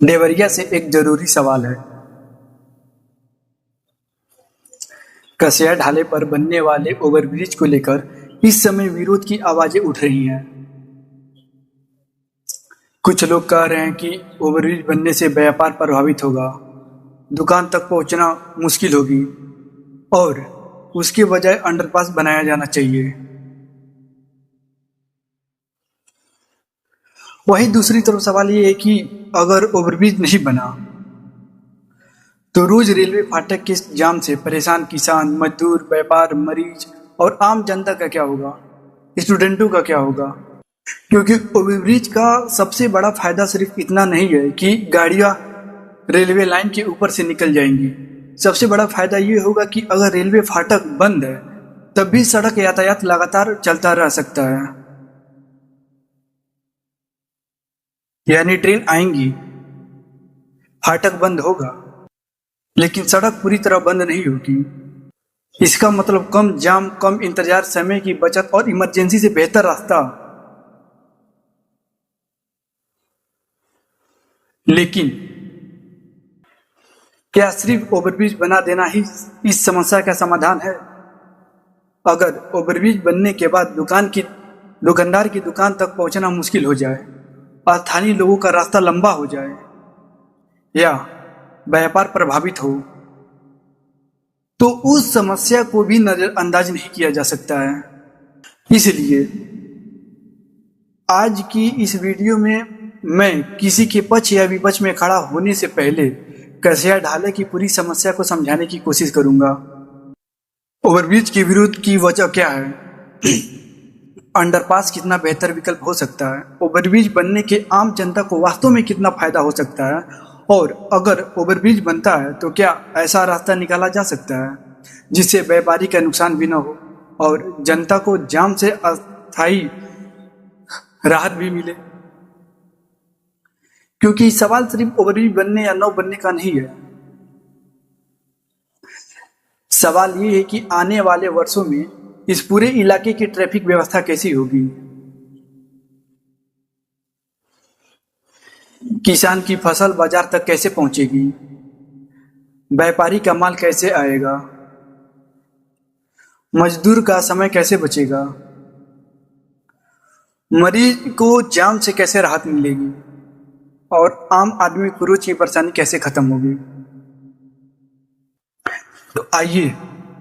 देवरिया से एक जरूरी सवाल है। कसिया ढाले पर बनने वाले ओवरब्रिज को लेकर इस समय विरोध की आवाजें उठ रही हैं। कुछ लोग कह रहे हैं कि ओवरब्रिज बनने से व्यापार प्रभावित होगा, दुकान तक पहुंचना मुश्किल होगी और उसके बजाय अंडरपास बनाया जाना चाहिए। वहीं दूसरी तरफ सवाल ये है कि अगर ओवरब्रिज नहीं बना तो रोज रेलवे फाटक के जाम से परेशान किसान, मजदूर, व्यापार, मरीज और आम जनता का क्या होगा, स्टूडेंटों का क्या होगा। क्योंकि ओवरब्रिज का सबसे बड़ा फायदा सिर्फ इतना नहीं है कि गाड़ियां रेलवे लाइन के ऊपर से निकल जाएंगी। सबसे बड़ा फायदा ये होगा कि अगर रेलवे फाटक बंद है तब भी सड़क यातायात लगातार चलता रह सकता है। यानी ट्रेन आएंगी, फाटक बंद होगा, लेकिन सड़क पूरी तरह बंद नहीं होगी। इसका मतलब कम जाम, कम इंतजार, समय की बचत और इमरजेंसी से बेहतर रास्ता। लेकिन क्या सिर्फ ओवरब्रिज बना देना ही इस समस्या का समाधान है? अगर ओवरब्रिज बनने के बाद दुकानदार की दुकान तक पहुंचना मुश्किल हो जाए, स्थानीय लोगों का रास्ता लंबा हो जाए या व्यापार प्रभावित हो, तो उस समस्या को भी नजरअंदाज नहीं किया जा सकता है। इसलिए आज की इस वीडियो में मैं किसी के पक्ष या विपक्ष में खड़ा होने से पहले कसिया ढाले की पूरी समस्या को समझाने की कोशिश करूंगा। ओवरब्रिज के विरोध की वजह क्या है? अंडरपास कितना बेहतर विकल्प हो सकता है? ओवरब्रिज बनने के आम जनता को वास्तव में कितना फायदा हो सकता है? और अगर ओवरब्रिज बनता है तो क्या ऐसा रास्ता निकाला जा सकता है जिससे व्यापारी का नुकसान भी न हो और जनता को जाम से अस्थायी राहत भी मिले? क्योंकि सवाल सिर्फ ओवरब्रिज बनने या न बनने का नहीं है। सवाल ये है कि आने वाले वर्षों में इस पूरे इलाके की ट्रैफिक व्यवस्था कैसी होगी, किसान की फसल बाजार तक कैसे पहुंचेगी, व्यापारी का माल कैसे आएगा, मजदूर का समय कैसे बचेगा, मरीज को जाम से कैसे राहत मिलेगी और आम आदमी को रोज की परेशानी कैसे खत्म होगी। तो आइए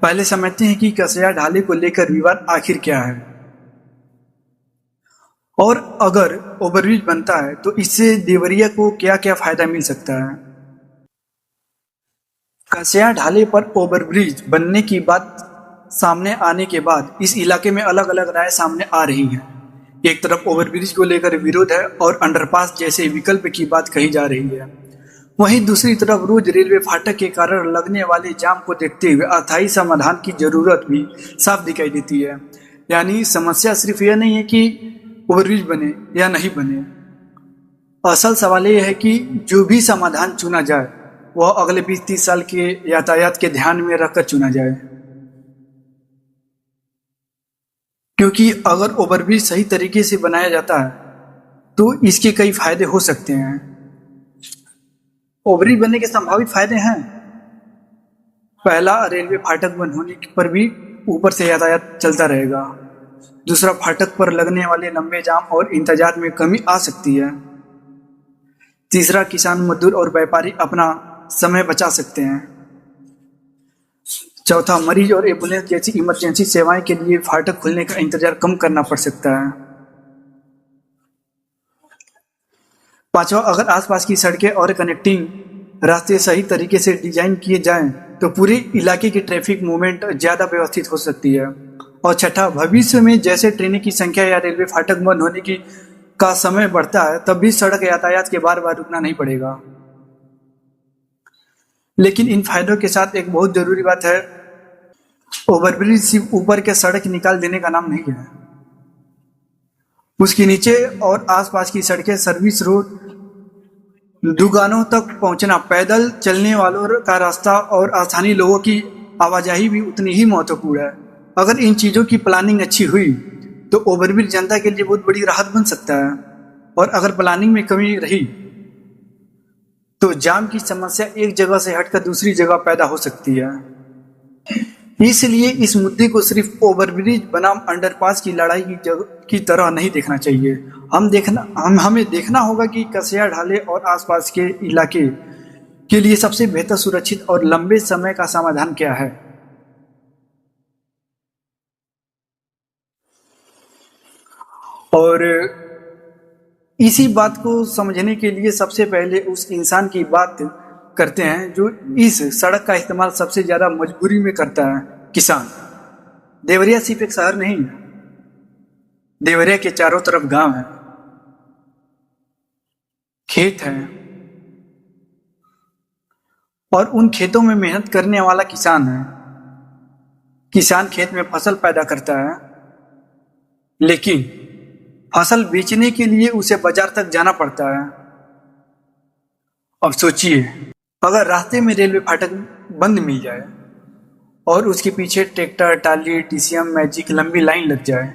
पहले समझते हैं कि कसिया ढाले को लेकर विवाद आखिर क्या है और अगर ओवरब्रिज बनता है तो इससे देवरिया को क्या क्या फायदा मिल सकता है। कसिया ढाले पर ओवरब्रिज बनने की बात सामने आने के बाद इस इलाके में अलग अलग राय सामने आ रही है। एक तरफ ओवरब्रिज को लेकर विरोध है और अंडरपास जैसे विकल्प की बात कही जा रही है, वहीं दूसरी तरफ रोज रेलवे फाटक के कारण लगने वाले जाम को देखते हुए अस्थायी समाधान की जरूरत भी साफ दिखाई देती है। यानी समस्या सिर्फ यह नहीं है कि ओवरब्रिज बने या नहीं बने, असल सवाल यह है कि जो भी समाधान चुना जाए वह अगले 20-30 साल के यातायात के ध्यान में रखकर चुना जाए। क्योंकि अगर ओवरब्रिज सही तरीके से बनाया जाता है तो इसके कई फायदे हो सकते हैं। ओवरब्रिज बनने के संभावित फायदे हैं। पहला, रेलवे फाटक बंद होने पर भी ऊपर से यातायात चलता रहेगा। दूसरा, फाटक पर लगने वाले लंबे जाम और इंतजार में कमी आ सकती है। तीसरा, किसान, मजदूर और व्यापारी अपना समय बचा सकते हैं। चौथा, मरीज और एम्बुलेंस जैसी इमरजेंसी सेवाएं के लिए फाटक खुलने का इंतजार कम करना पड़ सकता है। पांचवा, अगर आसपास की सड़कें और कनेक्टिंग रास्ते सही तरीके से डिजाइन किए जाएं तो पूरे इलाके की ट्रैफिक मूवमेंट ज्यादा व्यवस्थित हो सकती है। और छठा, भविष्य में जैसे ट्रेनों की संख्या या रेलवे फाटक बंद होने की का समय बढ़ता है तब भी सड़क यातायात के बार बार रुकना नहीं पड़ेगा। लेकिन इन फायदों के साथ एक बहुत जरूरी बात है, ओवरब्रिज सिर्फ ऊपर के सड़क निकाल देने का नाम नहीं है। उसके नीचे और आसपास की सड़कें, सर्विस रोड, दुकानों तक पहुंचना, पैदल चलने वालों का रास्ता और स्थानीय लोगों की आवाजाही भी उतनी ही महत्वपूर्ण है। अगर इन चीजों की प्लानिंग अच्छी हुई तो ओवरब्रिज जनता के लिए बहुत बड़ी राहत बन सकता है। और अगर प्लानिंग में कमी रही तो जाम की समस्या एक जगह से हटकर दूसरी जगह पैदा हो सकती है। इसलिए इस मुद्दे को सिर्फ ओवरब्रिज बनाम अंडरपास की लड़ाई की तरह नहीं देखना चाहिए। हमें देखना होगा कि कसिया ढाले और आसपास के इलाके के लिए सबसे बेहतर, सुरक्षित और लंबे समय का समाधान क्या है। और इसी बात को समझने के लिए सबसे पहले उस इंसान की बात करते हैं जो इस सड़क का इस्तेमाल सबसे ज्यादा मजबूरी में करता है, किसान। देवरिया सिर्फ एक शहर नहीं है, देवरिया के चारों तरफ गांव है, खेत है और उन खेतों में मेहनत करने वाला किसान है। किसान खेत में फसल पैदा करता है, लेकिन फसल बेचने के लिए उसे बाजार तक जाना पड़ता है। अब सोचिए, अगर रास्ते में रेलवे फाटक बंद मिल जाए और उसके पीछे ट्रैक्टर, टाली, टीसीएम, मैजिक लंबी लाइन लग जाए,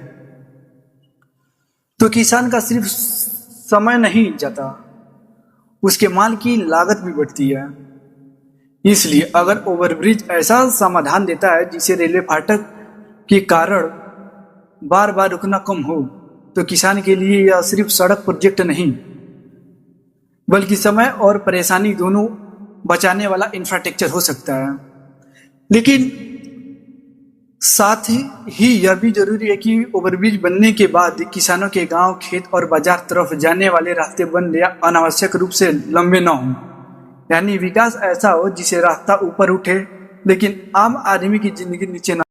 तो किसान का सिर्फ समय नहीं जाता, उसके माल की लागत भी बढ़ती है। इसलिए अगर ओवरब्रिज ऐसा समाधान देता है जिसे रेलवे फाटक के कारण बार बार रुकना कम हो, तो किसान के लिए यह सिर्फ सड़क प्रोजेक्ट नहीं, बल्कि समय और परेशानी दोनों बचाने वाला इंफ्रास्ट्रक्चर हो सकता है। लेकिन साथ ही यह भी जरूरी है कि ओवरब्रिज बनने के बाद किसानों के गांव, खेत और बाजार तरफ जाने वाले रास्ते बंद या अनावश्यक रूप से लंबे न हों। यानी विकास ऐसा हो जिसे रास्ता ऊपर उठे, लेकिन आम आदमी की जिंदगी नीचे न